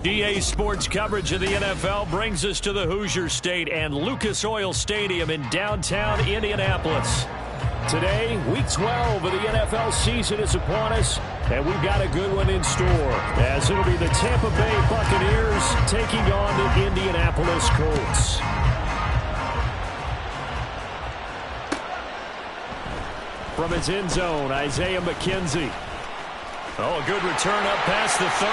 EA Sports coverage of the NFL brings us to the Hoosier State and Lucas Oil Stadium in downtown Indianapolis. Today, Week 12 of the NFL season is upon us, and we've got a good one in store, as it'll be the Tampa Bay Buccaneers taking on the Indianapolis Colts. From his end zone, Isaiah McKenzie. Oh, a good return up past the 30.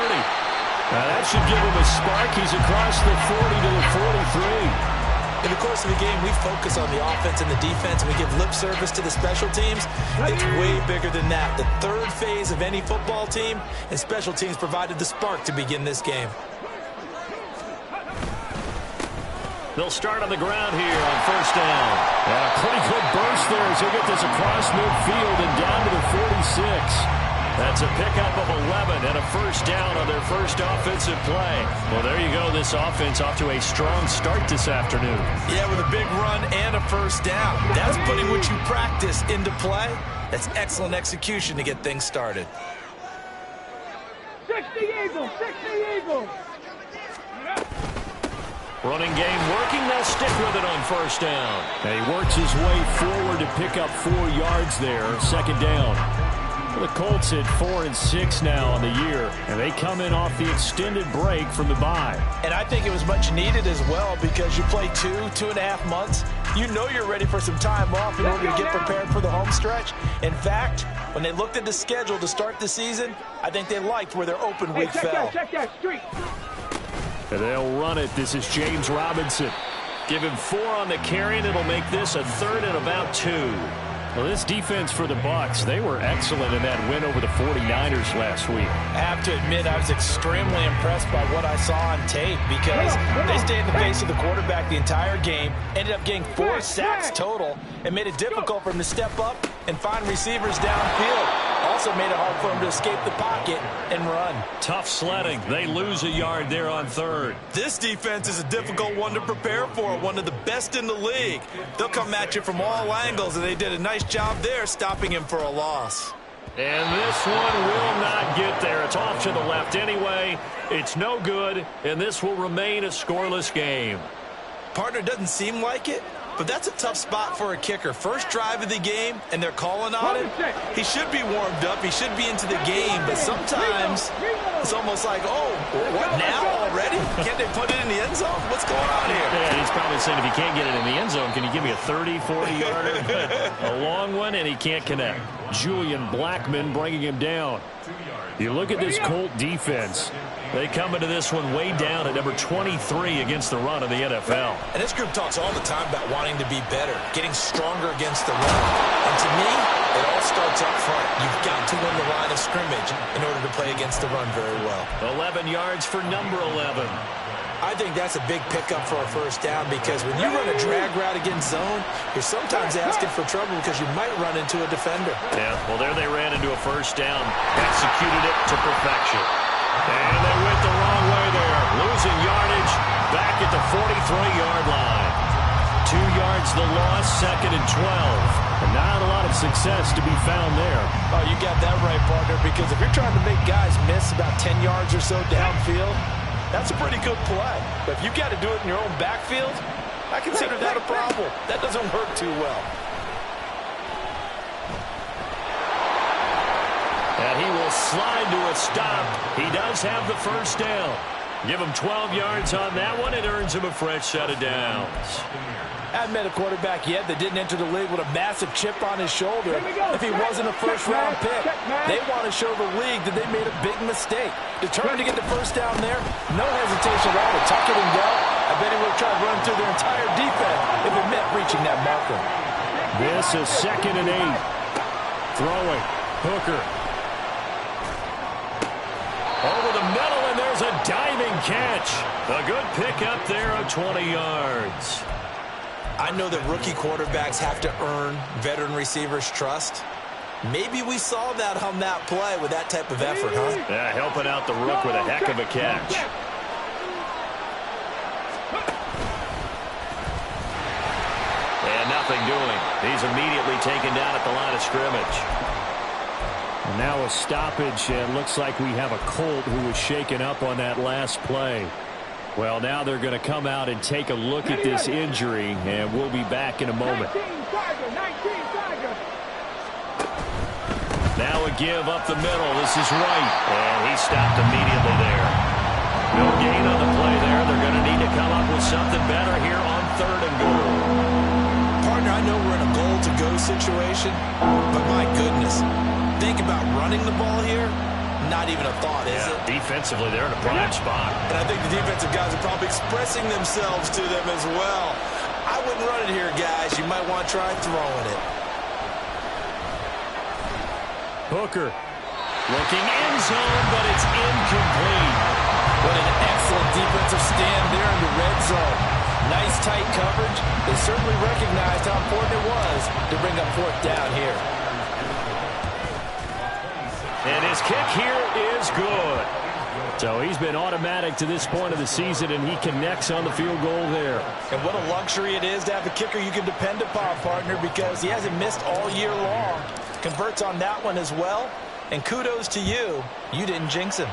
That should give him a spark. He's across the 40 to the 43. In the course of the game, we focus on the offense and the defense, and we give lip service to the special teams. It's way bigger than that. The third phase of any football team, and special teams provided the spark to begin this game. They'll start on the ground here on first down. And a pretty good burst there as they get this across midfield and down to the 46. That's a pickup of 11 and a first down on their first offensive play. Well, there you go. This offense off to a strong start this afternoon. Yeah, with a big run and a first down. That's putting what you practice into play. That's excellent execution to get things started. 60 Eagles, 60 Eagles. Running game working. They'll stick with it on first down. And he works his way forward to pick up 4 yards there. Second down. The Colts at 4-6 now on the year, and they come in off the extended break from the bye. And I think it was much needed as well because you play 2.5 months. You know you're ready for some time off in order to get prepared for the home stretch. In fact, when they looked at the schedule to start the season, I think they liked where their open week fell. Check that street. And they'll run it. This is James Robinson. Give him 4 on the carry, and it'll make this a third and about 2. Well, this defense for the Bucs, they were excellent in that win over the 49ers last week. I have to admit, I was extremely impressed by what I saw on tape because they stayed in the face of the quarterback the entire game, ended up getting 4 sacks total, and made it difficult for him to step up and find receivers downfield. Also made it hard for him to escape the pocket and run. Tough sledding. They lose a yard there on third. This defense is a difficult one to prepare for, one of the best in the league. They'll come at you from all angles, and they did a nice job there stopping him for a loss. And this one will not get there. It's off to the left anyway. It's no good, and this will remain a scoreless game. Partner, doesn't seem like it, but that's a tough spot for a kicker. First drive of the game, and they're calling on him. He should be warmed up. He should be into the game, but sometimes it's almost like, oh, what now already? Can't they put it in the end zone? What's going on here? Yeah, he's probably saying if he can't get it in the end zone, can you give me a 30, 40-yarder? A long one, and he can't connect. Julian Blackman bringing him down. You look at this Colt defense. They come into this one way down at number 23 against the run of the NFL. And this group talks all the time about wanting to be better, getting stronger against the run. And to me, it all starts up front. You've got to win the line of scrimmage in order to play against the run very well. 11 yards for number 11. I think that's a big pickup for a first down because when you run a drag route against zone, you're sometimes asking for trouble because you might run into a defender. Yeah, well, there they ran into a first down. Executed it to perfection. And they went the wrong way there. Losing yardage back at the 43-yard line. 2 yards the loss, second and 12. And not a lot of success to be found there. Oh, you got that right, partner, because if you're trying to make guys miss about 10 yards or so downfield, that's a pretty good play. But if you've got to do it in your own backfield, I consider that a problem. That doesn't work too well. And he will slide to a stop. He does have the first down. Give him 12 yards on that one. It earns him a fresh set of downs. I haven't met a quarterback yet that didn't enter the league with a massive chip on his shoulder if he wasn't a first-round pick. They want to show the league that they made a big mistake. Determined to get the first down there, no hesitation at all to tuck it and go. I bet he would have tried to run through their entire defense if it meant reaching that marker. This is second and 8. Throwing. Hooker. Over the middle, and there's a diving catch. A good pickup there of 20 yards. I know that rookie quarterbacks have to earn veteran receivers' trust. Maybe we saw that on that play with that type of effort, huh? Yeah, helping out the rook with a heck of a catch. And nothing doing. He's immediately taken down at the line of scrimmage. And now a stoppage, and looks like we have a Colt who was shaken up on that last play. Well, now they're going to come out and take a look at this injury, and we'll be back in a moment. Now a give up the middle. This is right, and he stopped immediately there. No gain on the play there. They're going to need to come up with something better here on 3rd and goal. Partner, I know we're in a goal-to-go situation, but my goodness, think about running the ball here. Not even a thought, is it? Defensively, they're in a prime spot. And I think the defensive guys are probably expressing themselves to them as well. I wouldn't run it here, guys. You might want to try throwing it. Hooker looking end zone, but it's incomplete. What an excellent defensive stand there in the red zone. Nice tight coverage. They certainly recognized how important it was to bring up 4th down here. And his kick here is good. So he's been automatic to this point of the season, and he connects on the field goal there. And what a luxury it is to have a kicker you can depend upon, partner, because he hasn't missed all year long. Converts on that one as well. And kudos to you. You didn't jinx him.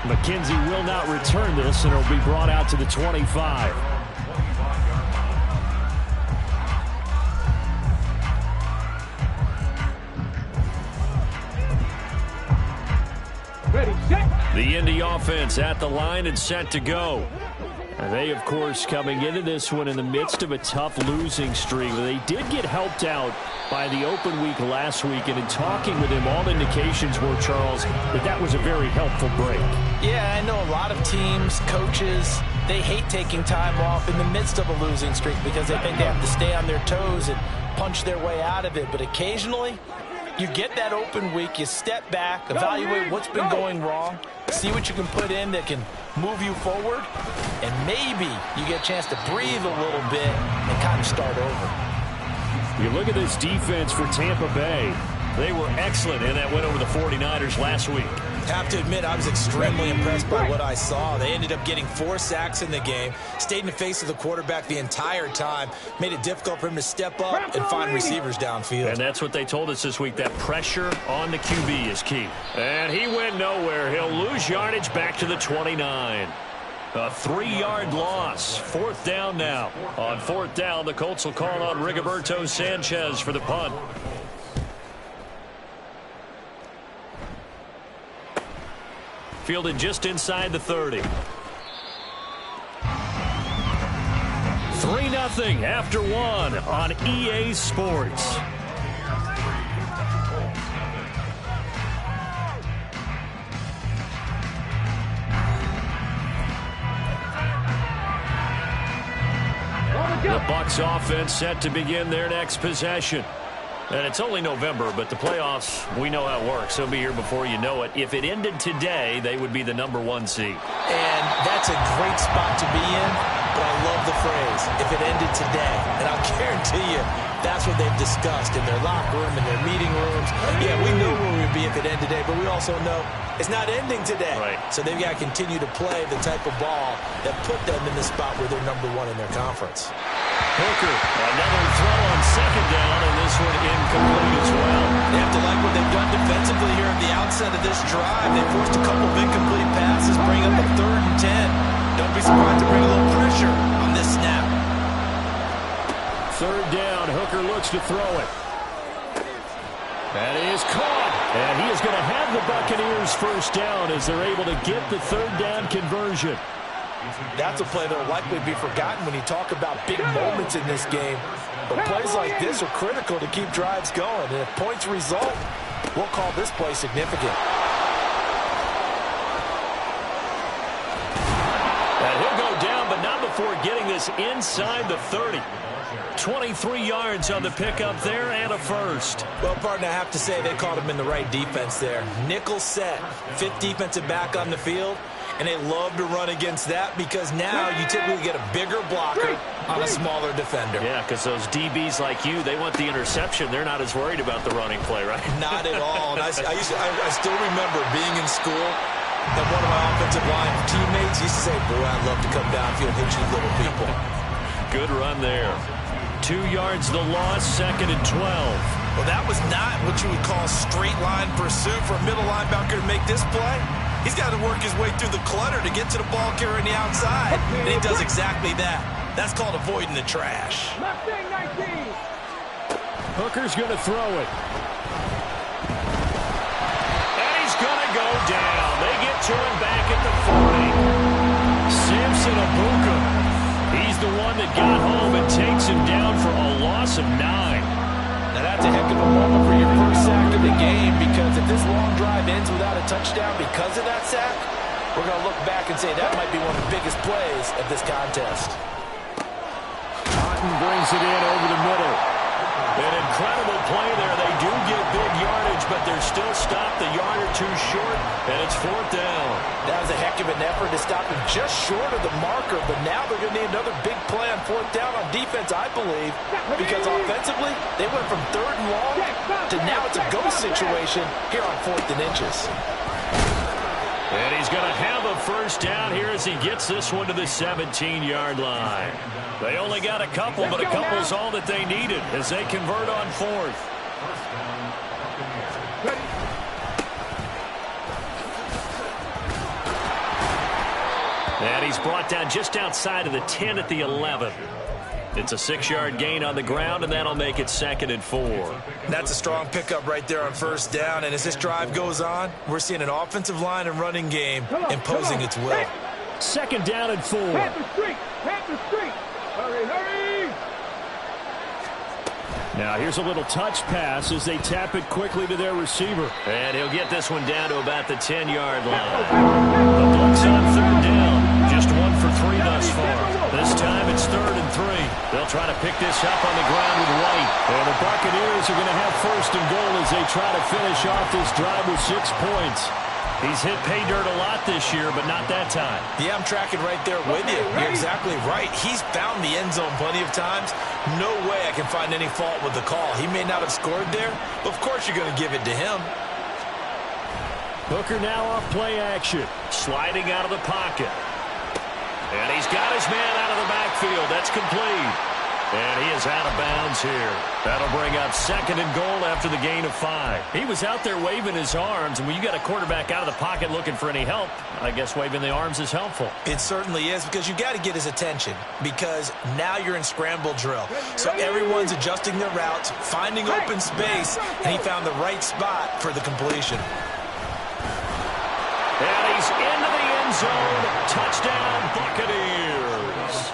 McKenzie will not return this, and it'll be brought out to the 25. Ready, set. The Indy offense at the line and set to go. And they, of course, coming into this one in the midst of a tough losing streak. They did get helped out by the open week last week, and in talking with him, all indications were, Charles, that was a very helpful break. Yeah, I know a lot of teams, coaches, they hate taking time off in the midst of a losing streak because they think they have to stay on their toes and punch their way out of it. But occasionally, you get that open week, you step back, evaluate what's been going wrong, see what you can put in that can move you forward, and maybe you get a chance to breathe a little bit and kind of start over. You look at this defense for Tampa Bay. They were excellent in that win over the 49ers last week. Have to admit, I was extremely impressed by what I saw. They ended up getting 4 sacks in the game, stayed in the face of the quarterback the entire time, made it difficult for him to step up and find receivers downfield. And that's what they told us this week, that pressure on the QB is key. And he went nowhere. He'll lose yardage back to the 29. A 3-yard loss. 4th down now. On 4th down, the Colts will call on Rigoberto Sanchez for the punt. Fielded just inside the 30. 3-0 after 1 on EA Sports. The Bucs offense set to begin their next possession. And it's only November, but the playoffs, we know how it works. They'll be here before you know it. If it ended today, they would be the #1 seed. And that's a great spot to be in, but I love the phrase, if it ended today. And I'll guarantee you, that's what they've discussed in their locker room, in their meeting rooms. Yeah, we knew where we would be if it ended today, but we also know it's not ending today. Right. So they've got to continue to play the type of ball that put them in the spot where they're #1 in their conference. Hooker, another throw on 2nd down, and this one incomplete as well. They have to like what they've done defensively here at the outset of this drive. They forced a couple of incomplete passes, bring up a 3rd and 10. Don't be surprised to bring a little pressure on this snap. 3rd down, Hooker looks to throw it. That is caught, and he is going to have the Buccaneers 1st down as they're able to get the 3rd down conversion. That's a play that will likely be forgotten when you talk about big moments in this game. But plays like this are critical to keep drives going. And if points result, we'll call this play significant. And he'll go down, but not before getting this inside the 30. 23 yards on the pickup there and a 1st. Well, partner, I have to say they caught him in the right defense there. Nickel set, 5th defensive back on the field. And they love to run against that because now you typically get a bigger blocker on a smaller defender. Yeah, because those DBs like you, they want the interception. They're not as worried about the running play, right? Not at all. And I still remember being in school, and one of my offensive line teammates used to say, boy, I'd love to come downfield and hit you little people. Good run there. 2 yards the loss, 2nd and 12. Well, that was not what you would call straight line pursuit for a middle linebacker to make this play. He's got to work his way through the clutter to get to the ball carrier on the outside, and he does exactly that. That's called avoiding the trash. Hooker's going to throw it. And he's going to go down. They get to him back at the 40. Samson Abuka. He's the one that got home and takes him down for a loss of 9. Now that's a heck of a moment for your first sack of the game, because if this long drive ends without a touchdown because of that sack, we're going to look back and say that might be one of the biggest plays of this contest. Cotton brings it in over the middle. An incredible play there. They do get big yardage, but they're still stopped a yard or 2 short, and it's 4th down. That was a heck of an effort to stop him just short of the marker, but now they're going to need another big play on 4th down on defense, I believe, because offensively, they went from 3rd and long to now it's a go situation here on 4th and inches. And he's going to have a first down here as he gets this one to the 17-yard line. They only got a couple, but a couple's all that they needed as they convert on 4th. And he's brought down just outside of the 10 at the 11. It's a 6-yard gain on the ground, and that'll make it 2nd and 4. That's a strong pickup right there on 1st down, and as this drive goes on, we're seeing an offensive line and running game imposing its will. 2nd down and 4. Panther Street. Hurry, hurry. Now here's a little touch pass as they tap it quickly to their receiver. And he'll get this one down to about the 10-yard line. The blitz on 3rd down. Just 1 for 3 thus far. This time it's 3rd and 3. They'll try to pick this up on the ground with White. And the Buccaneers are going to have 1st and goal as they try to finish off this drive with 6 points. He's hit pay dirt a lot this year, but not that time. Yeah, I'm tracking right there with you. You're exactly right. He's found the end zone plenty of times. No way I can find any fault with the call. He may not have scored there, but of course you're going to give it to him. Hooker now off play action. Sliding out of the pocket. And he's got his man out of the backfield. That's complete. And he is out of bounds here. That'll bring up 2nd and goal after the gain of 5. He was out there waving his arms, and when you got a quarterback out of the pocket looking for any help, I guess waving the arms is helpful. It certainly is, because you got to get his attention, because now you're in scramble drill. So everyone's adjusting their routes, finding open space, and he found the right spot for the completion. And he's into the end zone. Touchdown, Buccaneers.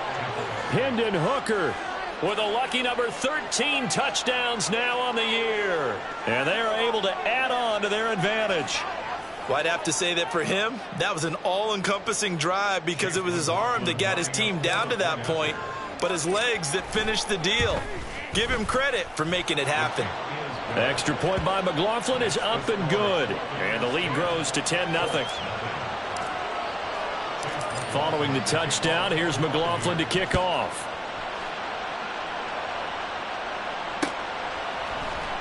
Hendon Hooker with a lucky number 13 touchdowns now on the year. And they are able to add on to their advantage. Well, I'd have to say that for him, that was an all-encompassing drive, because it was his arm that got his team down to that point, but his legs that finished the deal. Give him credit for making it happen. Extra point by McLaughlin is up and good. And the lead grows to 10-0. Following the touchdown, here's McLaughlin to kick off.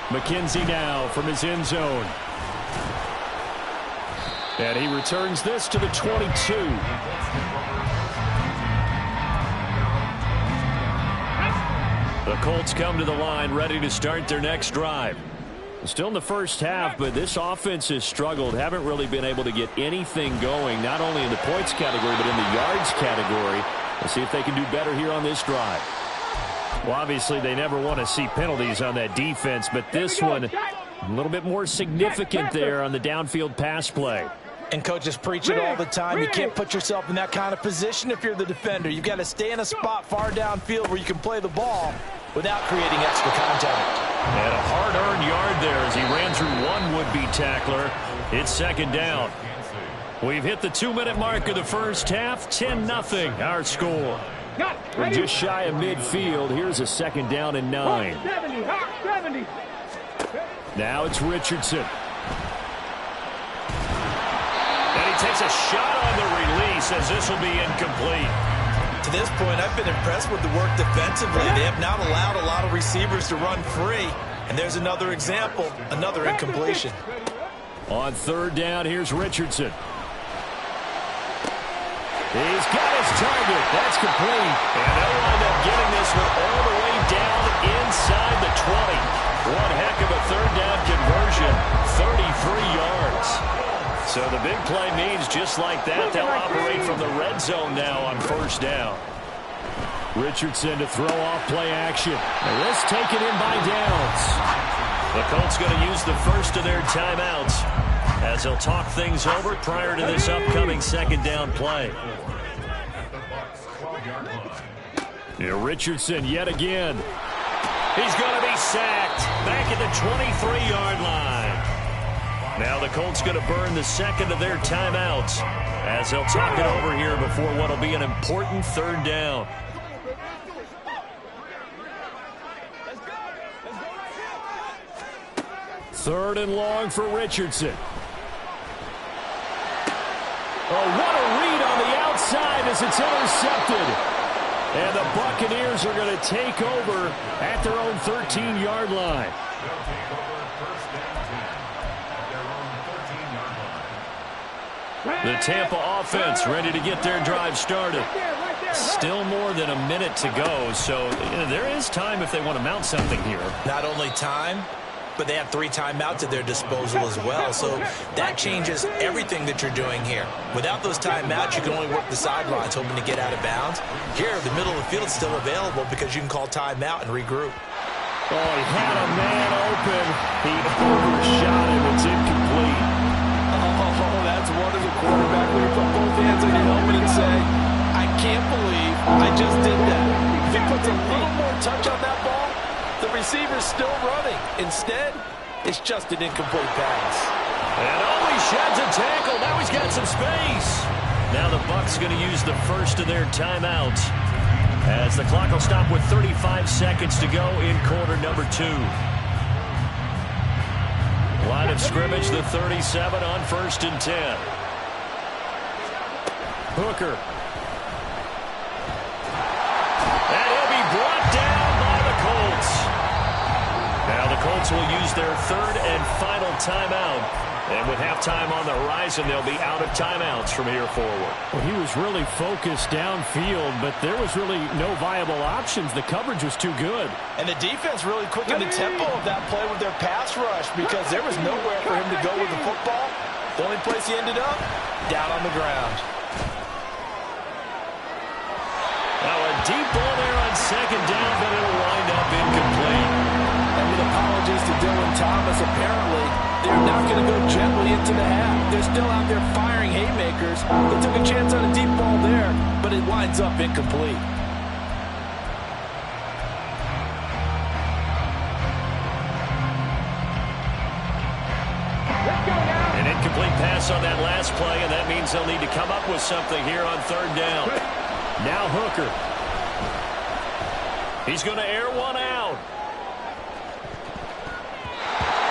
McKenzie now from his end zone. And he returns this to the 22. The Colts come to the line ready to start their next drive. Still in the first half, but this offense has struggled. Haven't really been able to get anything going, not only in the points category, but in the yards category. Let's see if they can do better here on this drive. Well, obviously, they never want to see penalties on that defense, but this one, a little bit more significant there on the downfield pass play. And coaches preach it all the time. You can't put yourself in that kind of position if you're the defender. You've got to stay in a spot far downfield where you can play the ball without creating extra contact. And a hard-earned yard there as he ran through one would-be tackler. It's 2nd down. We've hit the 2-minute mark of the first half. 10-0 our score. We're just shy of midfield. Here's a 2nd down and 9. Now it's Richardson. And he takes a shot on the release as this will be incomplete. To this point, I've been impressed with the work defensively. They have not allowed a lot of receivers to run free. And there's another example, another incompletion. On 3rd down, here's Richardson. He's got his target. That's complete. And they'll wind up getting this one all the way down inside the 20. One heck of a third down conversion, 33 yards. So the big play means just like that, they'll operate from the red zone now on first down. Richardson to throw off play action. And this taken in by Downs. The Colts going to use the first of their timeouts as they'll talk things over prior to this upcoming second down play. Here Richardson yet again. He's going to be sacked back at the 23-yard line. Now the Colts going to burn the second of their timeouts as they'll talk it over here before what will be an important third down. Third and long for Richardson. Oh, what a read on the outside as it's intercepted. And the Buccaneers are going to take over at their own 13-yard line. The Tampa offense ready to get their drive started. Still more than a minute to go, so there is time if they want to mount something here. Not only time, but they have 3 timeouts at their disposal as well, so that changes everything that you're doing here. Without those timeouts, you can only work the sidelines, hoping to get out of bounds. Here, the middle of the field is still available because you can call timeout and regroup. Oh, he had a man open. He overshot him. It's incomplete. Oh, that's one as a quarterback when you put both hands on your helmet and say, I can't believe I just did that. If he puts a little more touch on that ball, the receiver's still running. Instead, it's just an incomplete pass. And he sheds a tackle. Now he's got some space. Now the Bucs going to use the first of their timeouts as the clock will stop with 35 seconds to go in quarter number 2. Line of scrimmage, the 37 on first and 10. Hooker. And he'll be brought down by the Colts. Now the Colts will use their third and final timeout. And with halftime on the horizon, they'll be out of timeouts from here forward. Well, he was really focused downfield, but there was really no viable options. The coverage was too good. And the defense really quickened the tempo of that play with their pass rush because there was nowhere for him to go with the football. The only place he ended up, down on the ground. Now a deep ball there on second down, but it'll wind up incomplete. And with apologies to Dylan Thomas, apparently they're not going to go gently into the half. They're still out there firing haymakers. They took a chance on a deep ball there, but it winds up incomplete. An incomplete pass on that last play, and that means they'll need to come up with something here on third down. Now Hooker. He's going to air one out.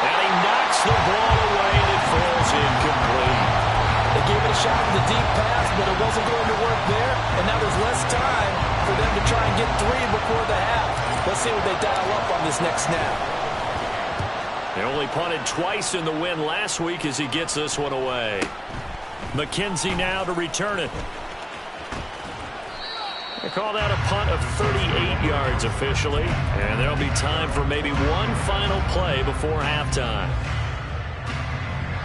And he knocks the ball away, and it falls incomplete. They gave it a shot with a deep pass, but it wasn't going to work there, and now there's less time for them to try and get 3 before the half. Let's see what they dial up on this next snap. They only punted twice in the win last week as he gets this one away. McKenzie now to return it. They call that a punt of 38 yards officially, and there'll be time for maybe one final play before halftime.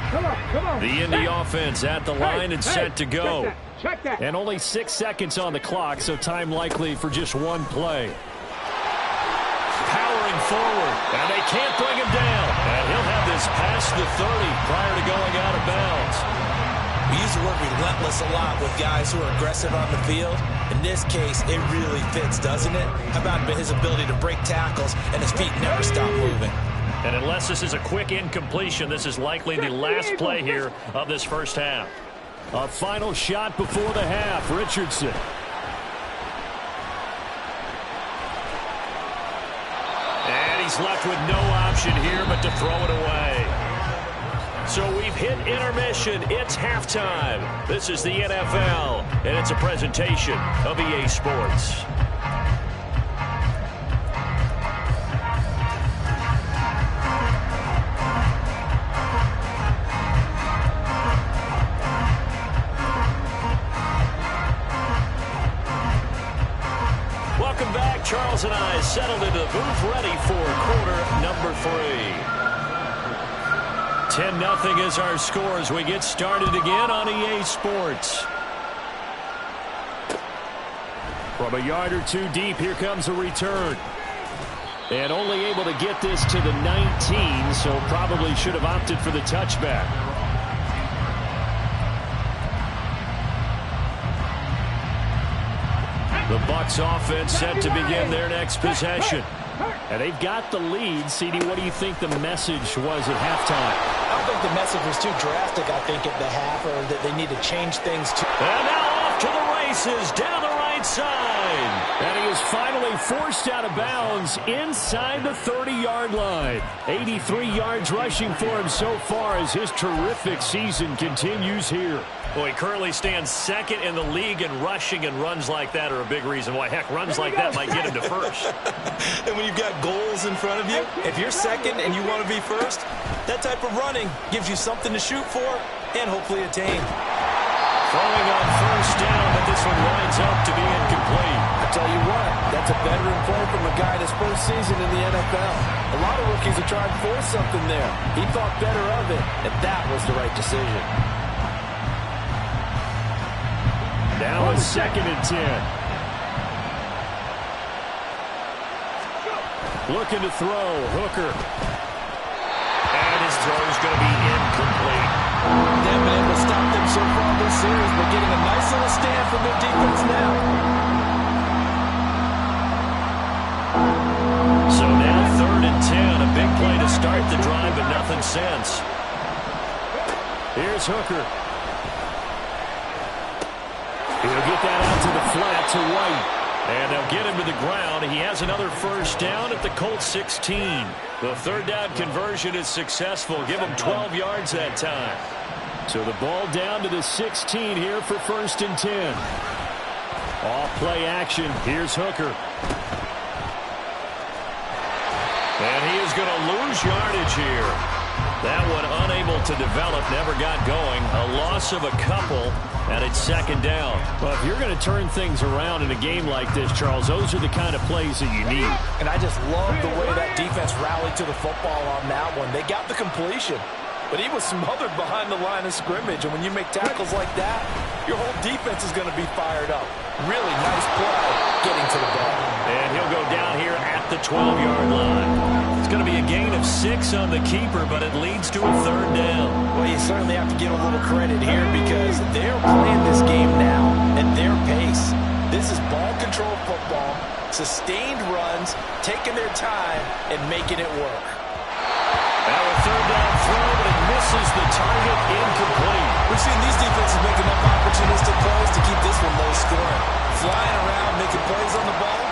Come on. The Indy offense at the line and set to go. Check that. And only 6 seconds on the clock, so time likely for just one play. Powering forward, and they can't bring him down. And he'll have this past the 30 prior to going out of bounds. We use the word relentless a lot with guys who are aggressive on the field. In this case, it really fits, doesn't it? How about his ability to break tackles and his feet never stop moving? And unless this is a quick incompletion, this is likely the last play here of this first half. A final shot before the half, Richardson. And he's left with no option here but to throw it away. So we've hit intermission. It's halftime. This is the NFL, and it's a presentation of EA Sports. Welcome back. Charles and I settled into the booth ready for quarter number 3. 10-0 is our score as we get started again on EA Sports. From a yard or two deep, here comes a return. And only able to get this to the 19, so probably should have opted for the touchback. The Bucs offense set to begin their next possession. And they've got the lead. CD, what do you think the message was at halftime? I don't think the message was too drastic, I think, at the half, or that they need to change things. And now off to the races down the right side. And he is finally forced out of bounds inside the 30-yard line. 83 yards rushing for him so far as his terrific season continues here. Well, he currently stands second in the league in rushing, and runs like that are a big reason why. Heck, runs like that might get him to first. And when you've got goals in front of you, if you're second and you want to be first, that type of running gives you something to shoot for and hopefully attain. Throwing on first down, but this one winds up to be incomplete. I tell you what, that's a veteran play from a guy in his first season in the NFL. A lot of rookies are trying to force something there. He thought better of it, and that was the right decision. Now it's 2nd and 10. Looking to throw, Hooker. And his throw is going to be incomplete. They haven't been able to stop them so far this series, but getting a nice little stand from their defense now. So now 3rd and 10. A big play to start the drive, but nothing since. Here's Hooker. He'll get that out to the flat to White. And they'll get him to the ground. He has another first down at the Colts 16. The 3rd down conversion is successful. Give him 12 yards that time. So the ball down to the 16 here for 1st and 10. Off play action. Here's Hooker. And he is going to lose yardage here. That one unable to develop, never got going. A loss of a couple, and it's 2nd down. Well, if you're going to turn things around in a game like this, Charles, those are the kind of plays that you need. And I just love the way that defense rallied to the football on that one. They got the completion, but he was smothered behind the line of scrimmage. And when you make tackles like that, your whole defense is going to be fired up. Really nice play getting to the ball. And he'll go down here at the 12-yard line. It's going to be a gain of 6 on the keeper, but it leads to a 3rd down. Well, you certainly have to give a little credit here because they're playing this game now at their pace. This is ball control football, sustained runs, taking their time, and making it work. Now a 3rd down throw, but it misses the target, incomplete. We've seen these defenses make enough opportunistic plays to keep this one low scoring. Flying around, making plays on the ball,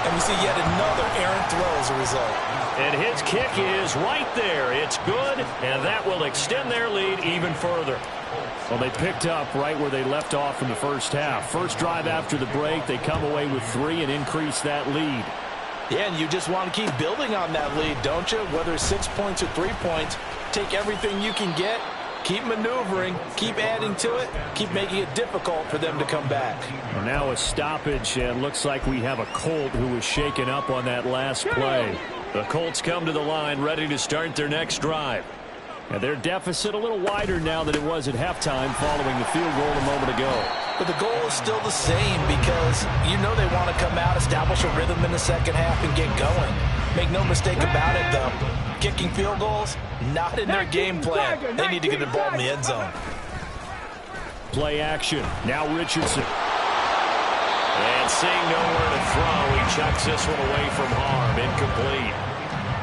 and we see yet another errant throw as a result. And his kick is right there. It's good, and that will extend their lead even further. Well, they picked up right where they left off in the first half. First drive after the break, they come away with 3 and increase that lead. Yeah, and you just want to keep building on that lead, don't you? Whether it's 6 points or 3 points, take everything you can get, keep maneuvering, keep adding to it, keep making it difficult for them to come back. Well, now a stoppage, and looks like we have a Colt who was shaken up on that last play. The Colts come to the line ready to start their next drive. And their deficit a little wider now than it was at halftime following the field goal a moment ago. But the goal is still the same because you know they want to come out, establish a rhythm in the second half, and get going. Make no mistake about it, though. Kicking field goals, not in their game plan. They need to get the ball in the end zone. Play action. Now Richardson. And seeing nowhere to throw, he chucks this one away from harm. Incomplete.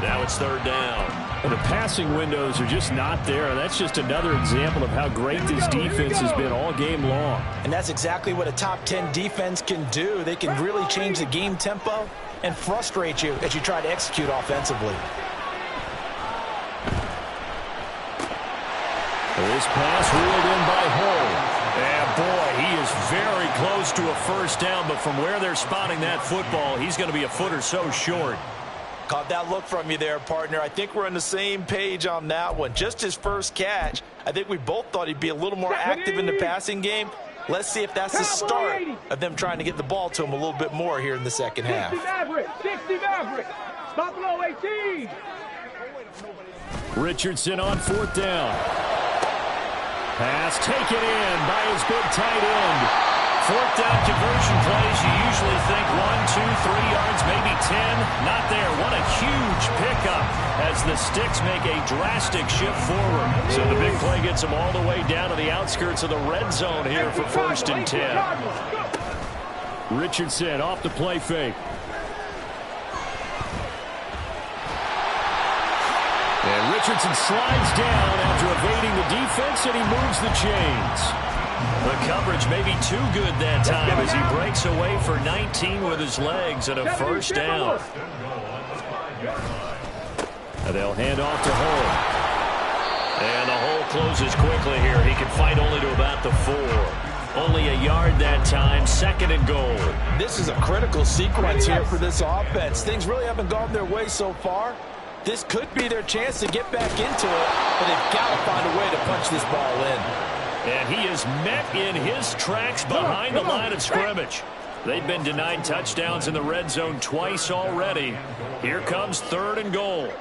Now it's 3rd down. The passing windows are just not there. That's just another example of how great this defense has been all game long. And that's exactly what a top 10 defense can do. They can really change the game tempo and frustrate you as you try to execute offensively. This pass reeled in by Hull. And boy, he is very close to a first down, but from where they're spotting that football, he's going to be a foot or so short. Caught that look from you there, partner. I think we're on the same page on that one. Just his first catch. I think we both thought he'd be a little more active in the passing game. Let's see if that's the start of them trying to get the ball to him a little bit more here in the second half. 60 Maverick. Stop below 18. Richardson on 4th down. Pass taken in by his big tight end. 4th down conversion plays, you usually think 1, 2, 3 yards, maybe 10. Not there. What a huge pickup as the Sticks make a drastic shift forward. So the big play gets them all the way down to the outskirts of the red zone here for 1st and 10. Richardson off the play fake. And Richardson slides down after evading the defense, and he moves the chains. The coverage may be too good that time as he breaks away for 19 with his legs and a 1st down. And they'll hand off to Hull. And the hole closes quickly here. He can fight only to about the 4. Only a yard that time, 2nd and goal. This is a critical sequence here for this offense. Things really haven't gone their way so far. This could be their chance to get back into it, but they've got to find a way to punch this ball in. And he is met in his tracks behind the line of scrimmage. They've been denied touchdowns in the red zone twice already. Here comes 3rd and goal.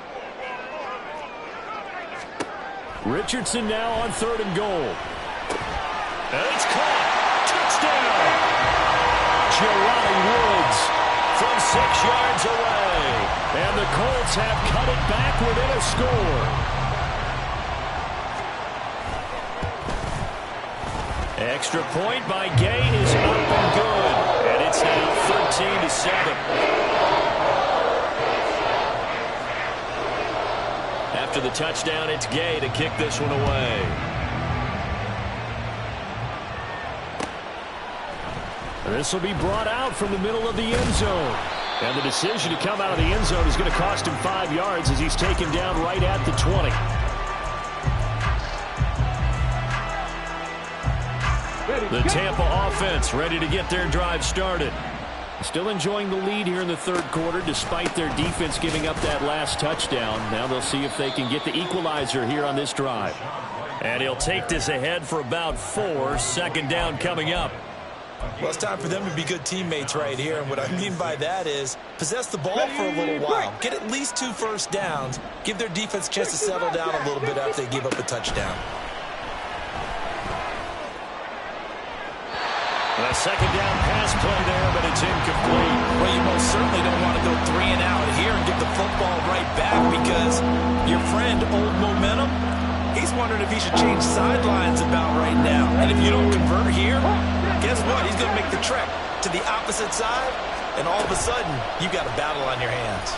Richardson now on 3rd and goal. And it's caught. Touchdown. Jelani Woods from 6 yards away. And the Colts have cut it back within a score. Extra point by Gay is up and good. And it's now 13-7. After the touchdown, it's Gay to kick this one away. This will be brought out from the middle of the end zone. And the decision to come out of the end zone is going to cost him 5 yards as he's taken down right at the 20. The Tampa offense ready to get their drive started. Still enjoying the lead here in the 3rd quarter despite their defense giving up that last touchdown. Now they'll see if they can get the equalizer here on this drive. And he'll take this ahead for about 4. 2nd down coming up. Well, it's time for them to be good teammates right here. And what I mean by that is possess the ball for a little while. Get at least 2 first downs. Give their defense a chance to settle down a little bit after they give up a touchdown. A 2nd down pass play there, but it's incomplete. Well, you most certainly don't want to go 3 and out here and give the football right back because your friend, Old Momentum, he's wondering if he should change sidelines about right now. And if you don't convert here, guess what? He's going to make the trek to the opposite side, and all of a sudden, you've got a battle on your hands.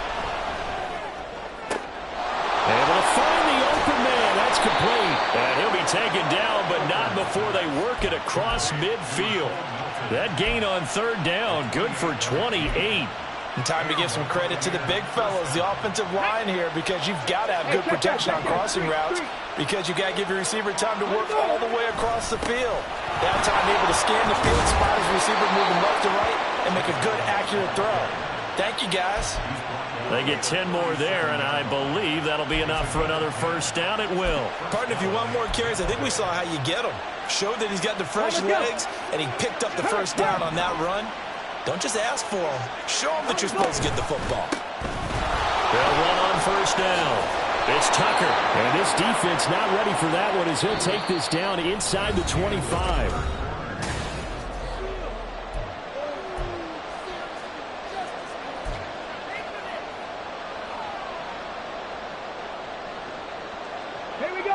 Able to find the open man. That's complete. And he'll be taken down, but not before they work it across midfield. That gain on 3rd down, good for 28. And time to give some credit to the big fellows, the offensive line here, because you've got to have good protection on crossing routes, because you've got to give your receiver time to work all the way across the field. That time able to scan the field, spot his receiver moving left to right, and make a good, accurate throw. Thank you, guys. They get 10 more there, and I believe that'll be enough for another 1st down. It will. Partner, if you want more carries, I think we saw how you get them. Showed that he's got the fresh legs, and he picked up the 1st down on that run. Don't just ask for them. Show them that you're supposed to get the football. They'll run on 1st down. It's Tucker. And this defense not ready for that one as he'll take this down inside the 25.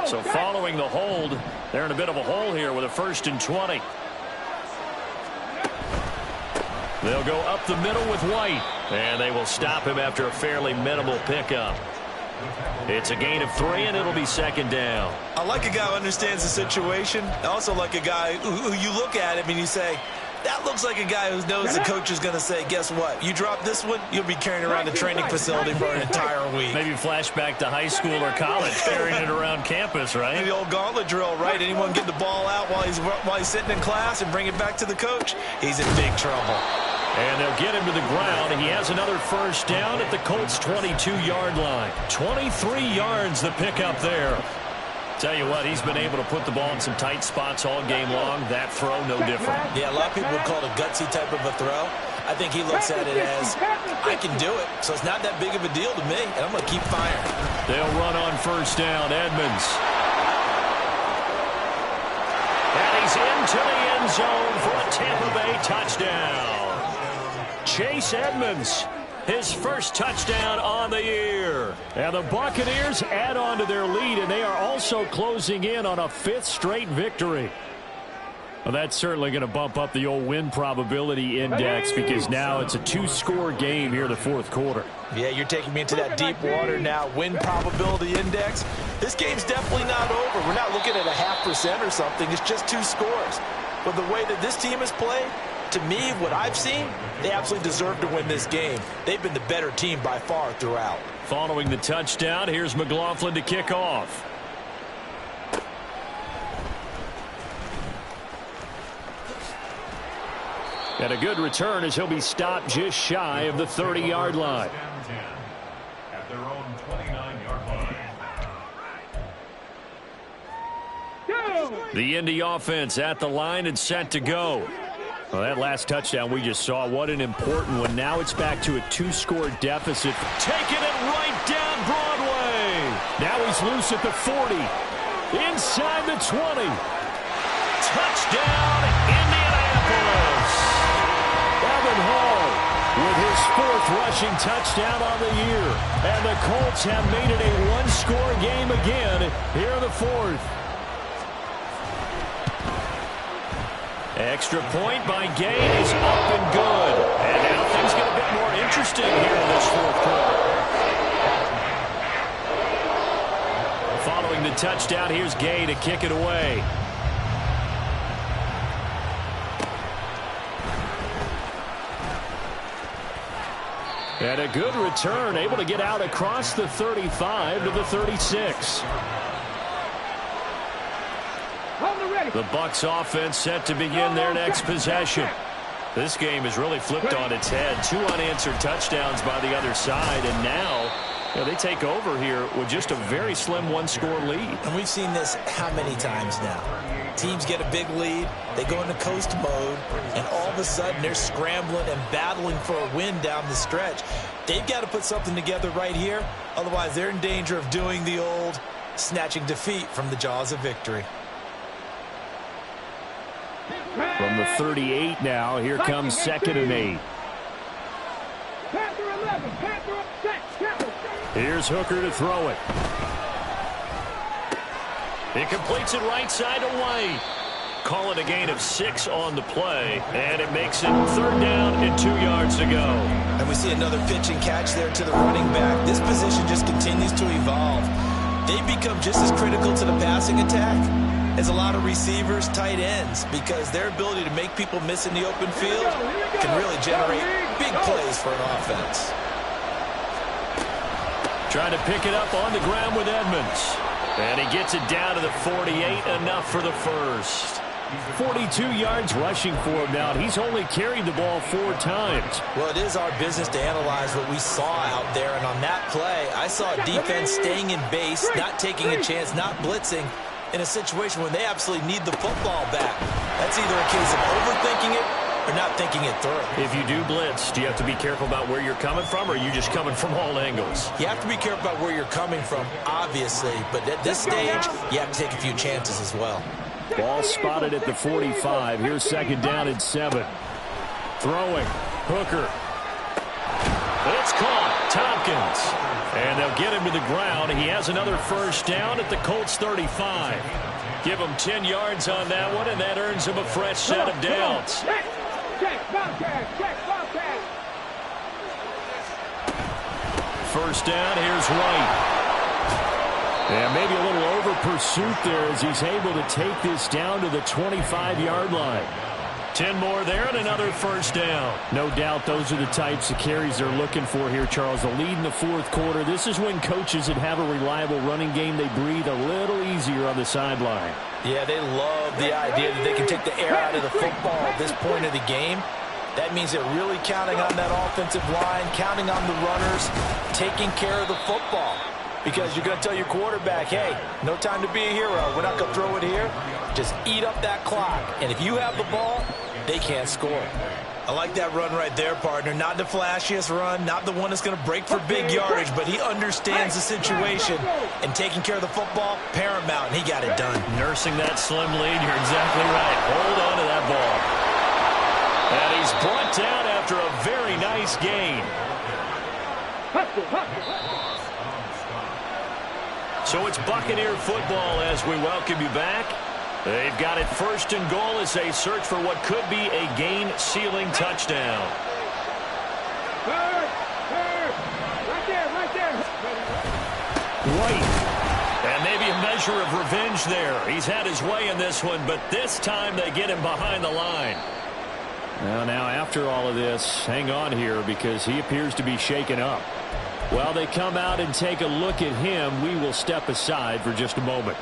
So following the hold, they're in a bit of a hole here with a 1st and 20. They'll go up the middle with White, and they will stop him after a fairly minimal pickup. It's a gain of 3, and it'll be 2nd down. I like a guy who understands the situation. I also like a guy who you look at him and you say, that looks like a guy who knows the coach is going to say, guess what? You drop this one, you'll be carrying around the training facility for an entire week. Maybe flashback to high school or college, carrying it around campus, right? Maybe the old gauntlet drill, right? Anyone get the ball out while he's sitting in class and bring it back to the coach? He's in big trouble. And they'll get him to the ground. He has another 1st down at the Colts' 22-yard line. 23 yards the pickup there. Tell you what, he's been able to put the ball in some tight spots all game long. That throw, no different. Yeah, a lot of people would call it a gutsy type of a throw. I think he looks at it as, I can do it, so it's not that big of a deal to me, and I'm going to keep firing. They'll run on first down. Edmonds. And he's into the end zone for a Tampa Bay touchdown. Chase Edmonds, his first touchdown on the year. And the Buccaneers add on to their lead, and they are also closing in on a 5th straight victory. Well, that's certainly going to bump up the old win probability index because now it's a 2-score game here in the 4th quarter. Yeah, you're taking me into that deep water now. Win probability index. This game's definitely not over. We're not looking at a 0.5% or something. It's just 2 scores. But the way that this team has played, to me, what I've seen, they absolutely deserve to win this game. They've been the better team by far throughout. Following the touchdown, here's McLaughlin to kick off. And a good return as he'll be stopped just shy of the 30-yard line. At their own 29-yard line. The Indy offense at the line and set to go. Well, that last touchdown we just saw, what an important one. Now it's back to a 2-score deficit. Taking it right down Broadway. Now he's loose at the 40. Inside the 20. Touchdown, Indianapolis. Evan Hall with his 4th rushing touchdown on the year. And the Colts have made it a 1-score game again here in the 4th. Extra point by Gay is up and good. And now things get a bit more interesting here in this 4th quarter. Following the touchdown, here's Gay to kick it away. And a good return, able to get out across the 35 to the 36. The Bucs offense set to begin their next possession. This game has really flipped on its head. 2 unanswered touchdowns by the other side, and now they take over here with just a very slim 1-score lead. And we've seen this how many times now? Teams get a big lead, they go into coast mode, and all of a sudden they're scrambling and battling for a win down the stretch. They've got to put something together right here, otherwise they're in danger of doing the old snatching defeat from the jaws of victory. From the 38 now, here comes 2nd and 8. Here's Hooker to throw it. He completes it right side to White. Call it a gain of 6 on the play, and it makes it 3rd down and 2 yards to go. And we see another pitch and catch there to the running back. This position just continues to evolve. They become just as critical to the passing attack as a lot of receivers, tight ends, because their ability to make people miss in the open field can really generate big plays for an offense. Trying to pick it up on the ground with Edmonds. And he gets it down to the 48, enough for the first. 42 yards rushing for him now. He's only carried the ball 4 times. Well, it is our business to analyze what we saw out there. And on that play, I saw a defense staying in base, not taking a chance, not blitzing in a situation when they absolutely need the football back. That's either a case of overthinking it or not thinking it through. If you do blitz, do you have to be careful about where you're coming from, or are you just coming from all angles? You have to be careful about where you're coming from, obviously. But at this stage, you have to take a few chances as well. Ball spotted at the 45. Here's 2nd down and 7. Throwing. Hooker. It's caught. Tompkins. And they'll get him to the ground. He has another first down at the Colts 35. Give him 10 yards on that one, and that earns him a fresh set of downs. First down, here's White. And maybe a little over pursuit there as he's able to take this down to the 25-yard line. 10 more there and another first down. No doubt those are the types of carries they're looking for here, Charles. The lead in the 4th quarter. This is when coaches that have a reliable running game, they breathe a little easier on the sideline. Yeah, they love the idea that they can take the air out of the football at this point of the game. That means they're really counting on that offensive line, counting on the runners, taking care of the football. because you're going to tell your quarterback, hey, no time to be a hero. We're not going to throw it here. Just eat up that clock. And if you have the ball, they can't score. I like that run right there, partner. Not the flashiest run, not the one that's going to break for big yardage, but he understands the situation, and taking care of the football, paramount, and he got it done. Nursing that slim lead, you're exactly right. Hold on to that ball. And he's brought down after a very nice gain. So it's Buccaneer football as we welcome you back. They've got it first and goal as they search for what could be a game-sealing touchdown. White. And maybe a measure of revenge there. He's had his way in this one, but this time they get him behind the line. Now after all of this, hang on here because he appears to be shaken up. While they come out and take a look at him, we will step aside for just a moment.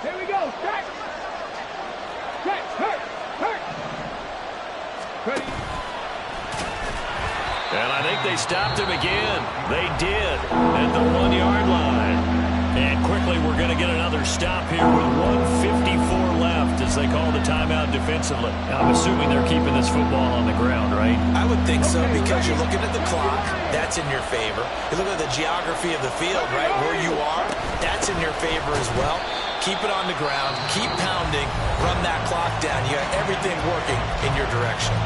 Here we go. Check. Check. Hurt. Ready. And I think they stopped him again. They did at the 1-yard line. And quickly we're going to get another stop here with 1:54 left as they call the timeout defensively. I'm assuming they're keeping this football on the ground, right? I would think so because you're looking at the clock. That's in your favor. You look at the geography of the field, right, where you are. That's in your favor as well. Keep it on the ground. Keep pounding. Run that clock down. You got everything working in your direction.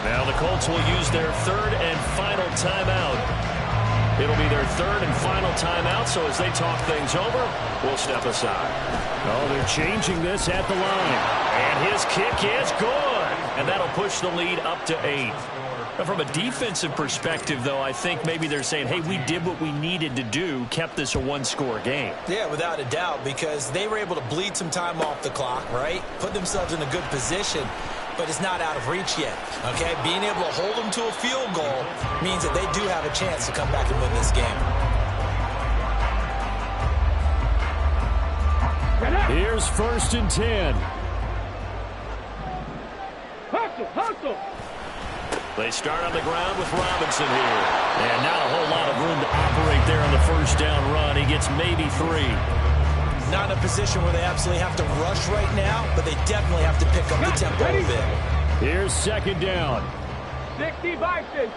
Now the Colts will use their third and final timeout. It'll be their third and final timeout, so as they talk things over, we'll step aside. Oh, they're changing this at the line. And his kick is good. And that'll push the lead up to 8. Now, from a defensive perspective, though, I think maybe they're saying, hey, we did what we needed to do, kept this a one-score game. Yeah, without a doubt, because they were able to bleed some time off the clock, right? Put themselves in a good position. But it's not out of reach yet, okay? Being able to hold them to a field goal means that they do have a chance to come back and win this game. Here's 1st and 10. Hustle. They start on the ground with Robinson here. And not a whole lot of room to operate there on the first down run. He gets maybe 3. Not in a position where they absolutely have to rush right now, but they definitely have to pick up the tempo a bit. Here's 2nd down. 60 Bison.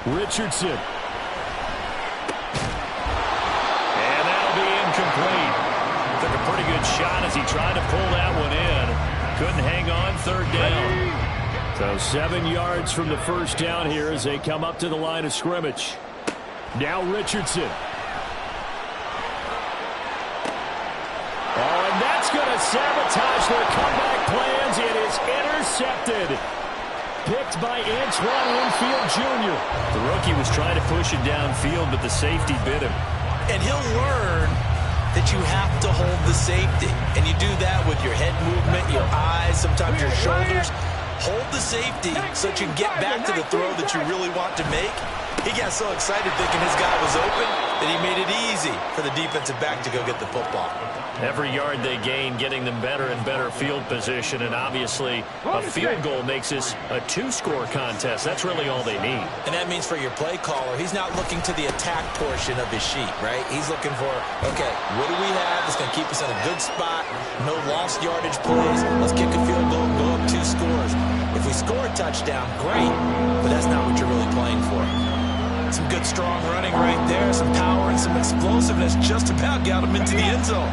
Richardson. And that'll be incomplete. Took a pretty good shot as he tried to pull that one in. Couldn't hang on 3rd down. So 7 yards from the first down here as they come up to the line of scrimmage. Now Richardson. Oh, and that's going to sabotage their comeback plans. It is intercepted. Picked by Antoine Winfield Jr. The rookie was trying to push it downfield, but the safety bit him. And he'll learn that you have to hold the safety. And you do that with your head movement, your eyes, sometimes your shoulders. Hold the safety so that you can get back to the throw that you really want to make. He got so excited thinking his guy was open that he made it easy for the defensive back to go get the football. Every yard they gain, getting them better and better field position, and obviously a field goal makes this a 2-score contest. That's really all they need. And that means for your play caller, he's not looking to the attack portion of his sheet, right? He's looking for, okay, what do we have that's going to keep us in a good spot? No lost yardage plays. Let's kick a field goal and go up 2 scores. If we score a touchdown, great, but that's not what you're really playing for. Some good strong running right there, some power and some explosiveness just about got him into the end zone.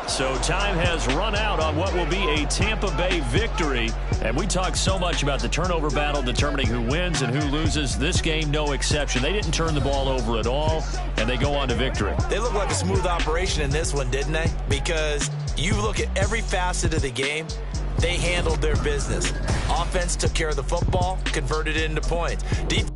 So time has run out on what will be a Tampa Bay victory. And we talk so much about the turnover battle determining who wins and who loses. This game, no exception. They didn't turn the ball over at all, and they go on to victory. They look like a smooth operation in this one, didn't they? Because you look at every facet of the game, they handled their business. Offense took care of the football, converted it into points. Defense